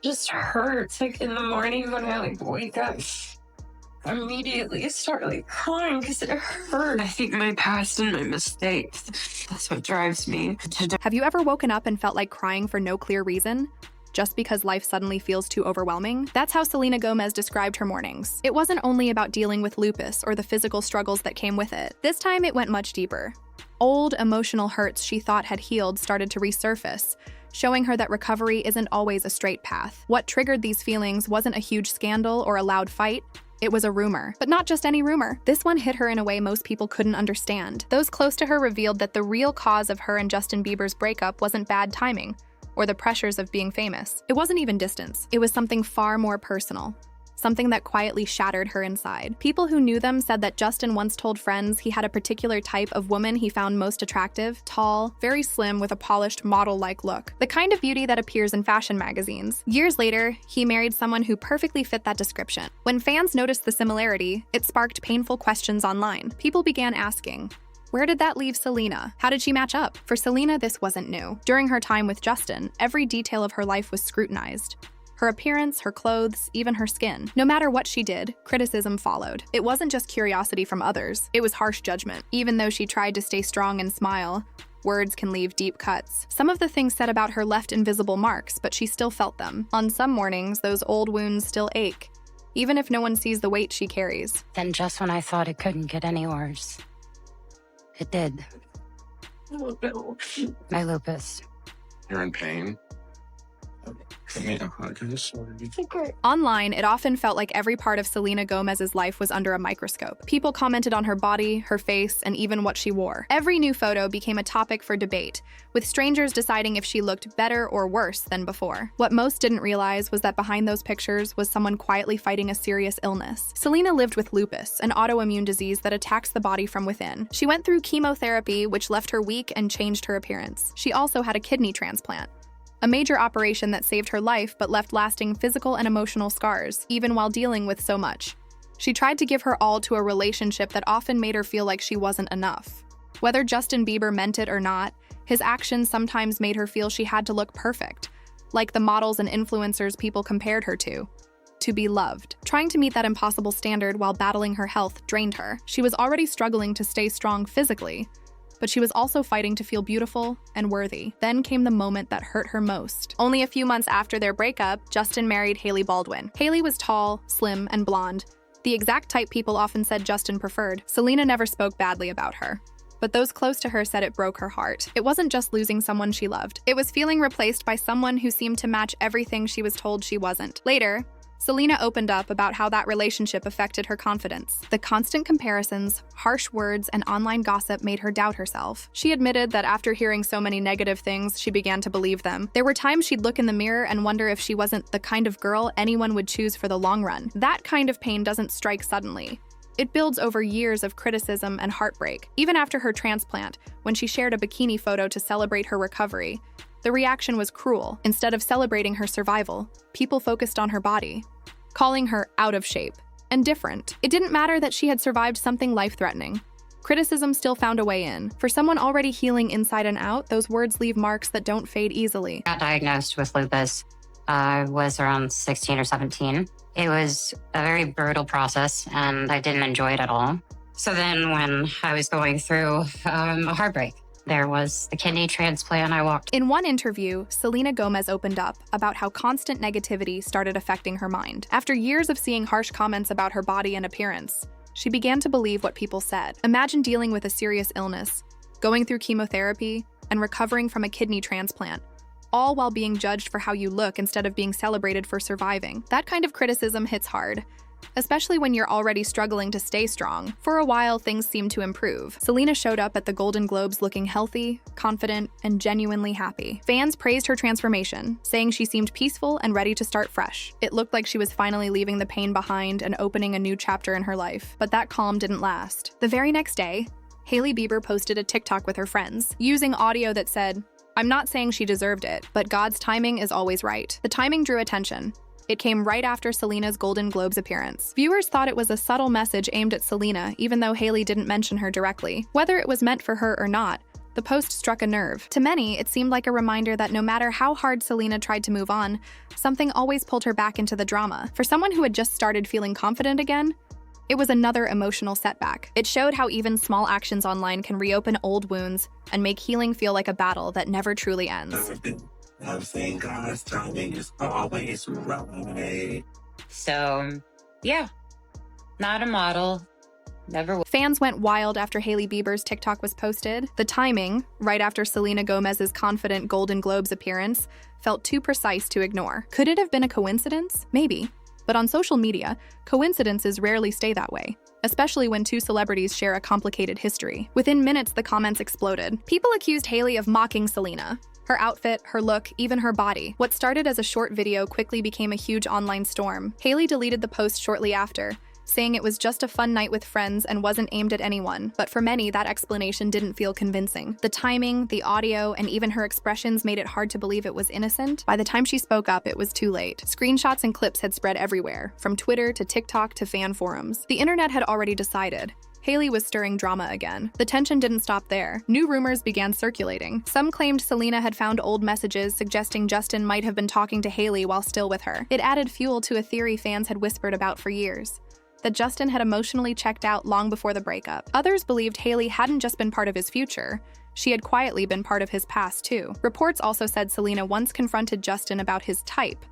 just hurts. Like in the morning when I wake up, immediately start crying because it hurts. I think my past and my mistakes, that's what drives me to. Have you ever woken up and felt like crying for no clear reason? Just because life suddenly feels too overwhelming? That's how Selena Gomez described her mornings. It wasn't only about dealing with lupus or the physical struggles that came with it. This time it went much deeper. Old emotional hurts she thought had healed started to resurface, showing her that recovery isn't always a straight path. What triggered these feelings wasn't a huge scandal or a loud fight. It was a rumor. But not just any rumor. This one hit her in a way most people couldn't understand. Those close to her revealed that the real cause of her and Justin Bieber's breakup wasn't bad timing or the pressures of being famous. It wasn't even distance. It was something far more personal. Something that quietly shattered her inside. People who knew them said that Justin once told friends he had a particular type of woman he found most attractive, tall, very slim with a polished model-like look. The kind of beauty that appears in fashion magazines. Years later, he married someone who perfectly fit that description. When fans noticed the similarity, it sparked painful questions online. People began asking, where did that leave Selena? How did she match up? For Selena, this wasn't new. During her time with Justin, every detail of her life was scrutinized. Her appearance, her clothes, even her skin. No matter what she did, criticism followed. It wasn't just curiosity from others, it was harsh judgment. Even though she tried to stay strong and smile, words can leave deep cuts. Some of the things said about her left invisible marks, but she still felt them. On some mornings, those old wounds still ache, even if no one sees the weight she carries. Then just when I thought it couldn't get any worse, it did. Oh, no. My lupus. You're in pain? Give me a hug. I just wanted you. Online, it often felt like every part of Selena Gomez's life was under a microscope. People commented on her body, her face, and even what she wore. Every new photo became a topic for debate, with strangers deciding if she looked better or worse than before. What most didn't realize was that behind those pictures was someone quietly fighting a serious illness. Selena lived with lupus, an autoimmune disease that attacks the body from within. She went through chemotherapy, which left her weak and changed her appearance. She also had a kidney transplant, a major operation that saved her life but left lasting physical and emotional scars, even while dealing with so much. She tried to give her all to a relationship that often made her feel like she wasn't enough. Whether Justin Bieber meant it or not, his actions sometimes made her feel she had to look perfect, like the models and influencers people compared her to be loved. Trying to meet that impossible standard while battling her health drained her. She was already struggling to stay strong physically, but she was also fighting to feel beautiful and worthy. Then came the moment that hurt her most. Only a few months after their breakup, Justin married Hailey Baldwin. Hailey was tall, slim, and blonde, the exact type people often said Justin preferred. Selena never spoke badly about her, but those close to her said it broke her heart. It wasn't just losing someone she loved. It was feeling replaced by someone who seemed to match everything she was told she wasn't. Later, Selena opened up about how that relationship affected her confidence. The constant comparisons, harsh words, and online gossip made her doubt herself. She admitted that after hearing so many negative things, she began to believe them. There were times she'd look in the mirror and wonder if she wasn't the kind of girl anyone would choose for the long run. That kind of pain doesn't strike suddenly. It builds over years of criticism and heartbreak. Even after her transplant, when she shared a bikini photo to celebrate her recovery, the reaction was cruel. Instead of celebrating her survival, people focused on her body, calling her out of shape and different. It didn't matter that she had survived something life-threatening. Criticism still found a way in. For someone already healing inside and out, those words leave marks that don't fade easily. Got diagnosed with lupus. I was around 16 or 17. It was a very brutal process, and I didn't enjoy it at all. So then when I was going through a heartbreak, there was the kidney transplant I walked. In one interview, Selena Gomez opened up about how constant negativity started affecting her mind. After years of seeing harsh comments about her body and appearance, she began to believe what people said. Imagine dealing with a serious illness, going through chemotherapy, and recovering from a kidney transplant, all while being judged for how you look instead of being celebrated for surviving. That kind of criticism hits hard, especially when you're already struggling to stay strong. For a while, things seemed to improve. Selena showed up at the Golden Globes looking healthy, confident, and genuinely happy. Fans praised her transformation, saying she seemed peaceful and ready to start fresh. It looked like she was finally leaving the pain behind and opening a new chapter in her life. But that calm didn't last. The very next day, Hailey Bieber posted a TikTok with her friends, using audio that said, "I'm not saying she deserved it, but God's timing is always right." The timing drew attention. It came right after Selena's Golden Globes appearance. Viewers thought it was a subtle message aimed at Selena, even though Hailey didn't mention her directly. Whether it was meant for her or not, The post struck a nerve. To many, it seemed like a reminder that no matter how hard Selena tried to move on, something always pulled her back into the drama. For someone who had just started feeling confident again, it was another emotional setback. It showed how even small actions online can reopen old wounds and make healing feel like a battle that never truly ends. I've seen God's timing is always right. So, yeah, not a model. Never will. Fans went wild after Hailey Bieber's TikTok was posted. The timing, right after Selena Gomez's confident Golden Globes appearance, felt too precise to ignore. Could it have been a coincidence? Maybe. But on social media, coincidences rarely stay that way, especially when two celebrities share a complicated history. Within minutes, the comments exploded. People accused Hailey of mocking Selena. Her outfit, her look, even her body. What started as a short video quickly became a huge online storm. Hailey deleted the post shortly after, saying it was just a fun night with friends and wasn't aimed at anyone. But for many, that explanation didn't feel convincing. The timing, the audio, and even her expressions made it hard to believe it was innocent. By the time she spoke up, it was too late. Screenshots and clips had spread everywhere, from Twitter to TikTok to fan forums. The internet had already decided. Hailey was stirring drama again. The tension didn't stop there. New rumors began circulating. Some claimed Selena had found old messages suggesting Justin might have been talking to Hailey while still with her. It added fuel to a theory fans had whispered about for years, that Justin had emotionally checked out long before the breakup. Others believed Hailey hadn't just been part of his future, she had quietly been part of his past too. Reports also said Selena once confronted Justin about his type,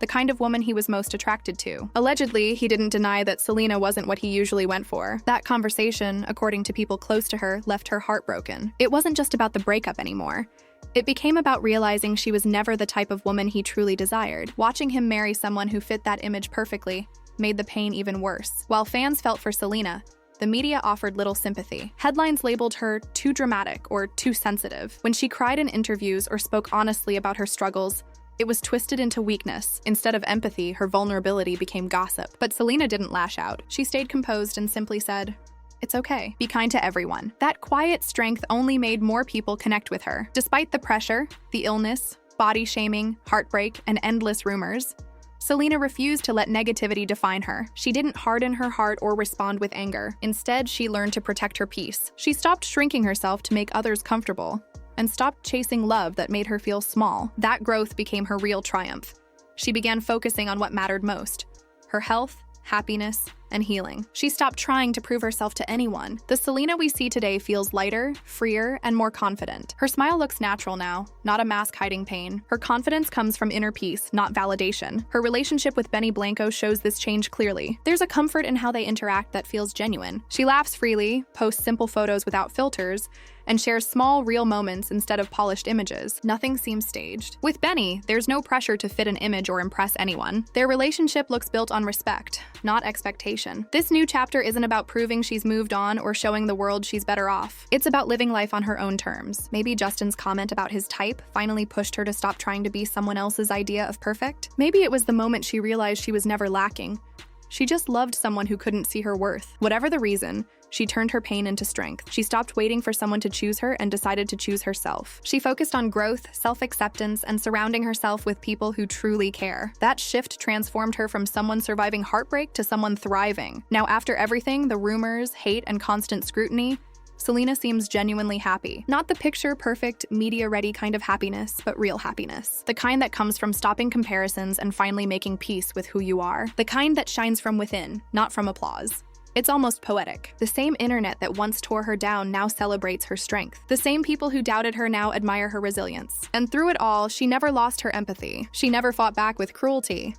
the kind of woman he was most attracted to. Allegedly, he didn't deny that Selena wasn't what he usually went for. That conversation, according to people close to her, left her heartbroken. It wasn't just about the breakup anymore. It became about realizing she was never the type of woman he truly desired. Watching him marry someone who fit that image perfectly made the pain even worse. While fans felt for Selena, the media offered little sympathy. Headlines labeled her too dramatic or too sensitive. When she cried in interviews or spoke honestly about her struggles, it was twisted into weakness. Instead of empathy, her vulnerability became gossip. But Selena didn't lash out. She stayed composed and simply said, "It's okay. Be kind to everyone." That quiet strength only made more people connect with her. Despite the pressure, the illness, body shaming, heartbreak, and endless rumors, Selena refused to let negativity define her. She didn't harden her heart or respond with anger. Instead, she learned to protect her peace. She stopped shrinking herself to make others comfortable and stopped chasing love that made her feel small. That growth became her real triumph. She began focusing on what mattered most: her health, happiness, and healing. She stopped trying to prove herself to anyone. The Selena we see today feels lighter, freer, and more confident. Her smile looks natural now, not a mask hiding pain. Her confidence comes from inner peace, not validation. Her relationship with Benny Blanco shows this change clearly. There's a comfort in how they interact that feels genuine. She laughs freely, posts simple photos without filters, and shares small, real moments instead of polished images. Nothing seems staged. With Benny, there's no pressure to fit an image or impress anyone. Their relationship looks built on respect, not expectation. This new chapter isn't about proving she's moved on or showing the world she's better off. It's about living life on her own terms. Maybe Justin's comment about his type finally pushed her to stop trying to be someone else's idea of perfect. Maybe it was the moment she realized she was never lacking. She just loved someone who couldn't see her worth. Whatever the reason, she turned her pain into strength. She stopped waiting for someone to choose her and decided to choose herself. She focused on growth, self-acceptance, and surrounding herself with people who truly care. That shift transformed her from someone surviving heartbreak to someone thriving. Now, after everything, the rumors, hate, and constant scrutiny, Selena seems genuinely happy. Not the picture-perfect, media-ready kind of happiness, but real happiness. The kind that comes from stopping comparisons and finally making peace with who you are. The kind that shines from within, not from applause. It's almost poetic. The same internet that once tore her down now celebrates her strength. The same people who doubted her now admire her resilience. And through it all, she never lost her empathy. She never fought back with cruelty.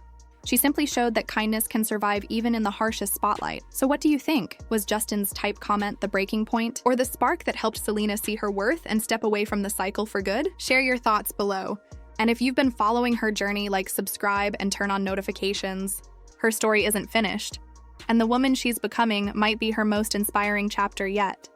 She simply showed that kindness can survive even in the harshest spotlight. So what do you think? Was Justin's type comment the breaking point? Or the spark that helped Selena see her worth and step away from the cycle for good? Share your thoughts below. And if you've been following her journey, subscribe and turn on notifications. Her story isn't finished, and the woman she's becoming might be her most inspiring chapter yet.